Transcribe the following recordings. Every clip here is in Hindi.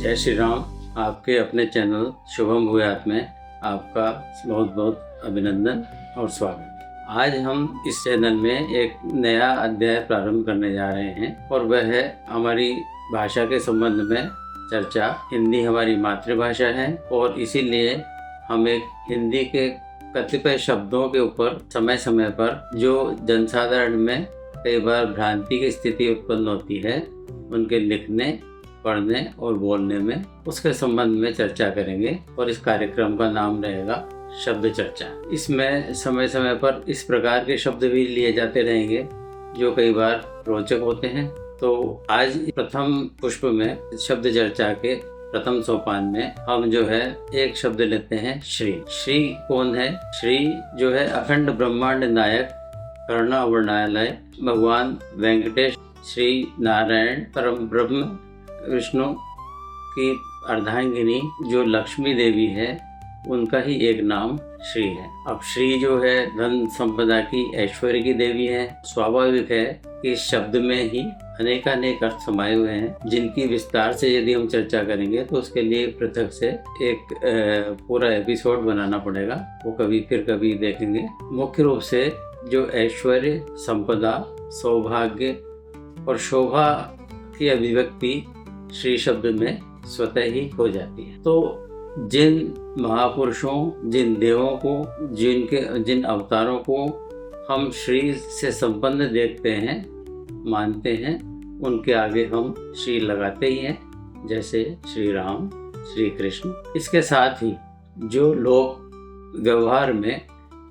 जय श्री राम। आपके अपने चैनल शुभम भूयात में आपका बहुत बहुत अभिनंदन और स्वागत। आज हम इस चैनल में एक नया अध्याय प्रारंभ करने जा रहे हैं और वह है हमारी भाषा के संबंध में चर्चा। हिंदी हमारी मातृभाषा है और इसीलिए हम एक हिंदी के कतिपय शब्दों के ऊपर समय समय पर जो जनसाधारण में कई बार भ्रांति की स्थिति उत्पन्न होती है, उनके लिखने, पढ़ने और बोलने में, उसके संबंध में चर्चा करेंगे। और इस कार्यक्रम का नाम रहेगा शब्द चर्चा। इसमें समय समय पर इस प्रकार के शब्द भी लिए जाते रहेंगे जो कई बार रोचक होते हैं। तो आज प्रथम पुष्प में शब्द चर्चा के प्रथम सोपान में हम जो है एक शब्द लेते हैं श्री। श्री कौन है? श्री जो है अखंड ब्रह्मांड नायक करुणा अवर्णालय भगवान वेंकटेश श्री नारायण परम ब्रह्म विष्णु की अर्धांगिनी जो लक्ष्मी देवी है, उनका ही एक नाम श्री है। अब श्री जो है धन संपदा की, ऐश्वर्य की देवी है। स्वाभाविक है कि इस शब्द में ही अनेकानेक अर्थ समाये हुए हैं, जिनकी विस्तार से यदि हम चर्चा करेंगे तो उसके लिए पृथक से एक पूरा एपिसोड बनाना पड़ेगा। वो कभी फिर कभी देखेंगे। मुख्य रूप से जो ऐश्वर्य, संपदा, सौभाग्य और शोभा की अभिव्यक्ति श्री शब्द में स्वतः ही हो जाती है। तो जिन महापुरुषों, जिन देवों को, जिन अवतारों को हम श्री से संपन्न देखते हैं, मानते हैं, उनके आगे हम श्री लगाते ही हैं, जैसे श्री राम, श्री कृष्ण। इसके साथ ही जो लोग व्यवहार में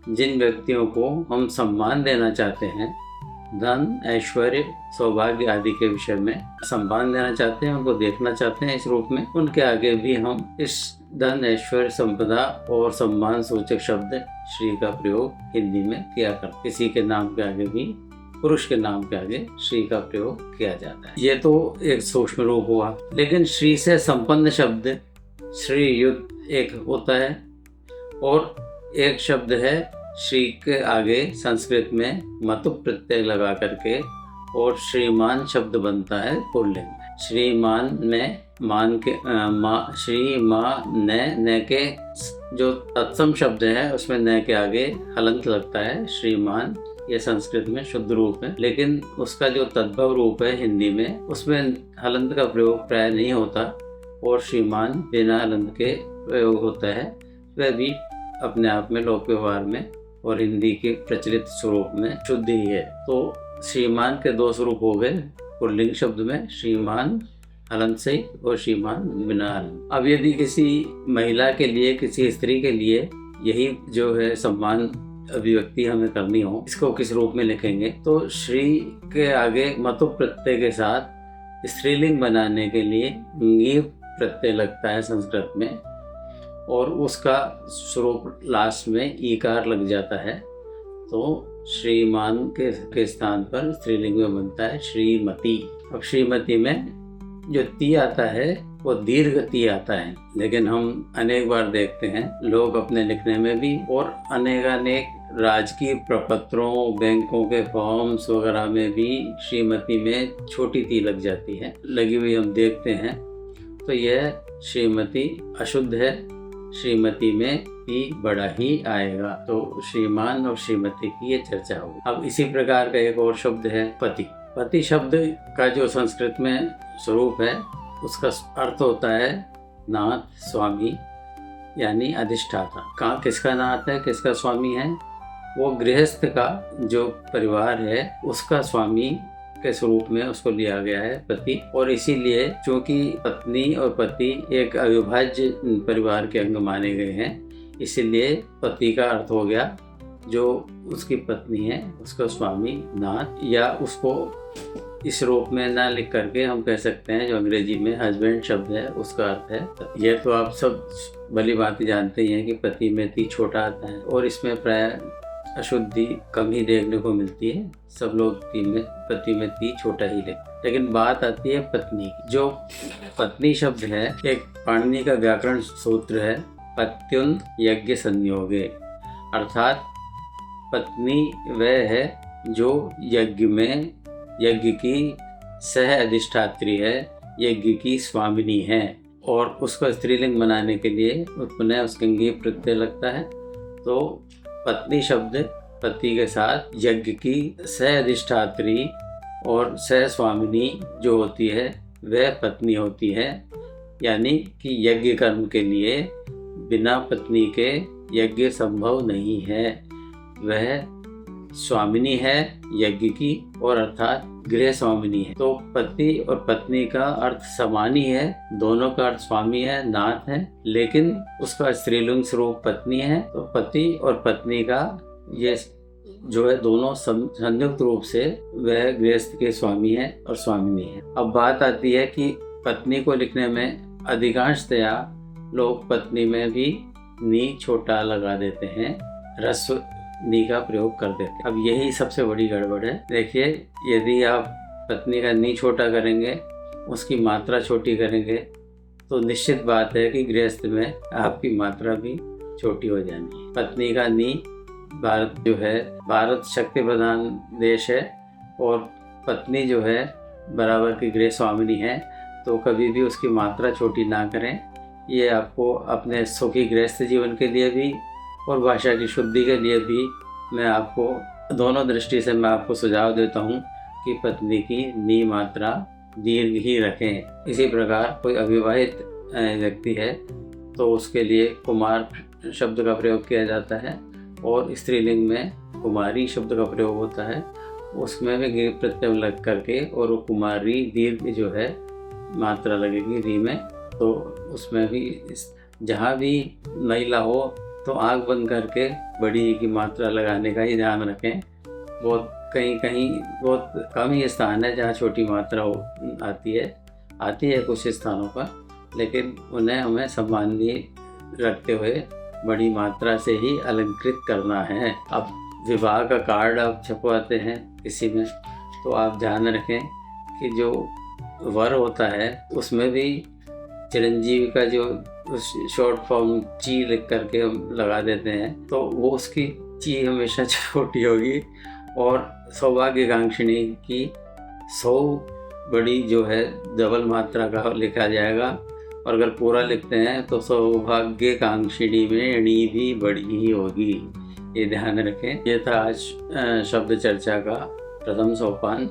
जिन व्यक्तियों को हम सम्मान देना चाहते हैं, धन, ऐश्वर्य, सौभाग्य आदि के विषय में सम्मान देना चाहते हैं, उनको देखना चाहते हैं इस रूप में, उनके आगे भी हम इस धन, ऐश्वर्य, संपदा और सम्मान सूचक शब्द श्री का प्रयोग हिंदी में किया करते। किसी के नाम के आगे भी, पुरुष के नाम के आगे श्री का प्रयोग किया जाता है। ये तो एक सूक्ष्म रूप हुआ। लेकिन श्री से संपन्न शब्द श्री युक्त एक होता है और एक शब्द है श्री के आगे संस्कृत में मतु प्रत्यय लगा करके और श्रीमान शब्द बनता है पुल्लिंग में। श्रीमान में मान के श्री मां न के जो तत्सम शब्द है उसमें न के आगे हलंत लगता है। श्रीमान ये संस्कृत में शुद्ध रूप है, लेकिन उसका जो तद्भव रूप है हिंदी में, उसमें हलंत का प्रयोग प्राय नहीं होता और श्रीमान बिना हलंत के प्रयोग होता है। वह भी अपने आप में लोक व्यवहार में और हिंदी के प्रचलित स्वरूप में शुद्ध ही है। तो श्रीमान के दो स्वरूप हो गए पुल्लिंग शब्द में, श्रीमान हलंत से और श्रीमान बिना हलंत। अब यदि किसी महिला के लिए, किसी स्त्री के लिए यही जो है सम्मान अभिव्यक्ति हमें करनी हो, इसको किस रूप में लिखेंगे? तो श्री के आगे मतु प्रत्यय के साथ स्त्रीलिंग बनाने के लिए ङी प्रत्यय लगता है संस्कृत में और उसका स्वरूप लास्ट में ईकार लग जाता है। तो श्रीमान के स्थान पर स्त्रीलिंग में बनता है श्रीमती। अब श्रीमती में जो ती आता है वो दीर्घ ती आता है, लेकिन हम अनेक बार देखते हैं लोग अपने लिखने में भी और अनेकानेक राजकीय प्रपत्रों, बैंकों के फॉर्म्स वगैरह में भी श्रीमती में छोटी ती लग जाती है, लगी हुई हम देखते हैं। तो यह श्रीमती अशुद्ध है। श्रीमती में ती बड़ा ही आएगा। तो श्रीमान और श्रीमती की ये चर्चा होगी। अब इसी प्रकार का एक और शब्द है पति। पति शब्द का जो संस्कृत में स्वरूप है, उसका अर्थ होता है नाथ, स्वामी, यानी अधिष्ठाता। किसका नाथ है, किसका स्वामी है? वो गृहस्थ का जो परिवार है उसका स्वामी के स्वरूप में उसको लिया गया है पति। और इसीलिए चूंकि पत्नी और पति एक अविभाज्य परिवार के अंग माने गए हैं, इसीलिए पति का अर्थ हो गया जो उसकी पत्नी है, उसका स्वामी, नाथ। या उसको इस रूप में ना लिख करके हम कह सकते हैं जो अंग्रेजी में हस्बैंड शब्द है, उसका अर्थ है। यह तो आप सब भली भांति जानते ही हैं कि पति में ती छोटा आता है और इसमें प्राय अशुद्धि कम ही देखने को मिलती है। सब लोग पति में ती छोटा ही लेते। लेकिन बात आती है पत्नी की। जो पत्नी शब्द है एक पाणिनि का व्याकरण सूत्र है, पत्युन यज्ञ संयोगे, अर्थात पत्नी वह है जो यज्ञ की सह अधिष्ठात्री है, यज्ञ की स्वामिनी है। और उसको स्त्रीलिंग बनाने के लिए पुनः उसके अंगी प्रत्यय लगता है। तो पत्नी शब्द पति के साथ यज्ञ की सह अधिष्ठात्री और सह स्वामिनी जो होती है वह पत्नी होती है, यानी कि यज्ञ कर्म के लिए बिना पत्नी के यज्ञ संभव नहीं है। वह स्वामिनी है यज्ञ की, और अर्थात गृह स्वामिनी है। तो पति और पत्नी का अर्थ समान ही है, दोनों का अर्थ स्वामी है, नाथ है, लेकिन उसका स्त्रीलिंग स्वरूप पत्नी है। तो पति और पत्नी का ये जो है दोनों संयुक्त रूप से वह गृहस्थ के स्वामी है और स्वामिनी है। अब बात आती है कि पत्नी को लिखने में अधिकांशतया लोग पत्नी में भी नी छोटा लगा देते हैं, ह्रस्व नी का प्रयोग कर देते हैं। अब यही सबसे बड़ी गड़बड़ है। देखिए, यदि आप पत्नी का नी छोटा करेंगे, उसकी मात्रा छोटी करेंगे, तो निश्चित बात है कि गृहस्थ में आपकी मात्रा भी छोटी हो जानी है। पत्नी का नी, भारत जो है, भारत शक्ति प्रधान देश है और पत्नी जो है बराबर की गृह स्वामिनी है, तो कभी भी उसकी मात्रा छोटी ना करें। ये आपको अपने सुखी गृहस्थ जीवन के लिए भी और भाषा की शुद्धि के लिए भी मैं आपको दोनों दृष्टि से मैं आपको सुझाव देता हूँ कि पत्नी की नी मात्रा दीर्घ ही रखें। इसी प्रकार कोई अविवाहित व्यक्ति है तो उसके लिए कुमार शब्द का प्रयोग किया जाता है, और स्त्रीलिंग में कुमारी शब्द का प्रयोग होता है। उसमें भी गी प्रत्यय लग करके और वो कुमारी दीर्घ जो है मात्रा लगेगी री में। तो उसमें भी जहाँ भी महिला हो तो आँख बंद करके बड़ी की मात्रा लगाने का ही ध्यान रखें। बहुत कहीं बहुत कम ही स्थान है जहाँ छोटी मात्रा आती है कुछ स्थानों पर, लेकिन उन्हें हमें सम्मानीय रखते हुए बड़ी मात्रा से ही अलंकृत करना है। अब विवाह का कार्ड आप छपवाते हैं किसी में, तो आप ध्यान रखें कि जो वर होता है उसमें भी चिरंजीवी का जो शॉर्ट फॉर्म ची लिख करके हम लगा देते हैं, तो वो उसकी ची हमेशा छोटी होगी, और सौभाग्यकांक्षिणी की 100 बड़ी जो है डबल मात्रा का लिखा जाएगा। और अगर पूरा लिखते हैं तो सौभाग्यकांक्षिणी में णी भी बड़ी ही होगी, ये ध्यान रखें। ये था आज शब्द चर्चा का प्रथम सोपान।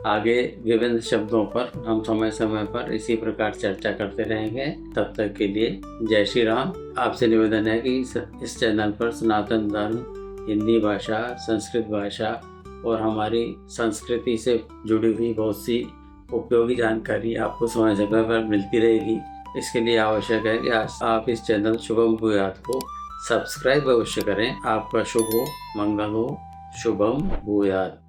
आगे विभिन्न शब्दों पर हम समय समय पर इसी प्रकार चर्चा करते रहेंगे। तब तक के लिए जय श्री राम। आपसे निवेदन है कि इस चैनल पर सनातन धर्म, हिंदी भाषा, संस्कृत भाषा और हमारी संस्कृति से जुड़ी हुई बहुत सी उपयोगी जानकारी आपको समय समय पर मिलती रहेगी। इसके लिए आवश्यक है कि आप इस चैनल शुभम भूयात को सब्सक्राइब अवश्य करें। आपका शुभ हो, मंगल हो, शुभम भूयात।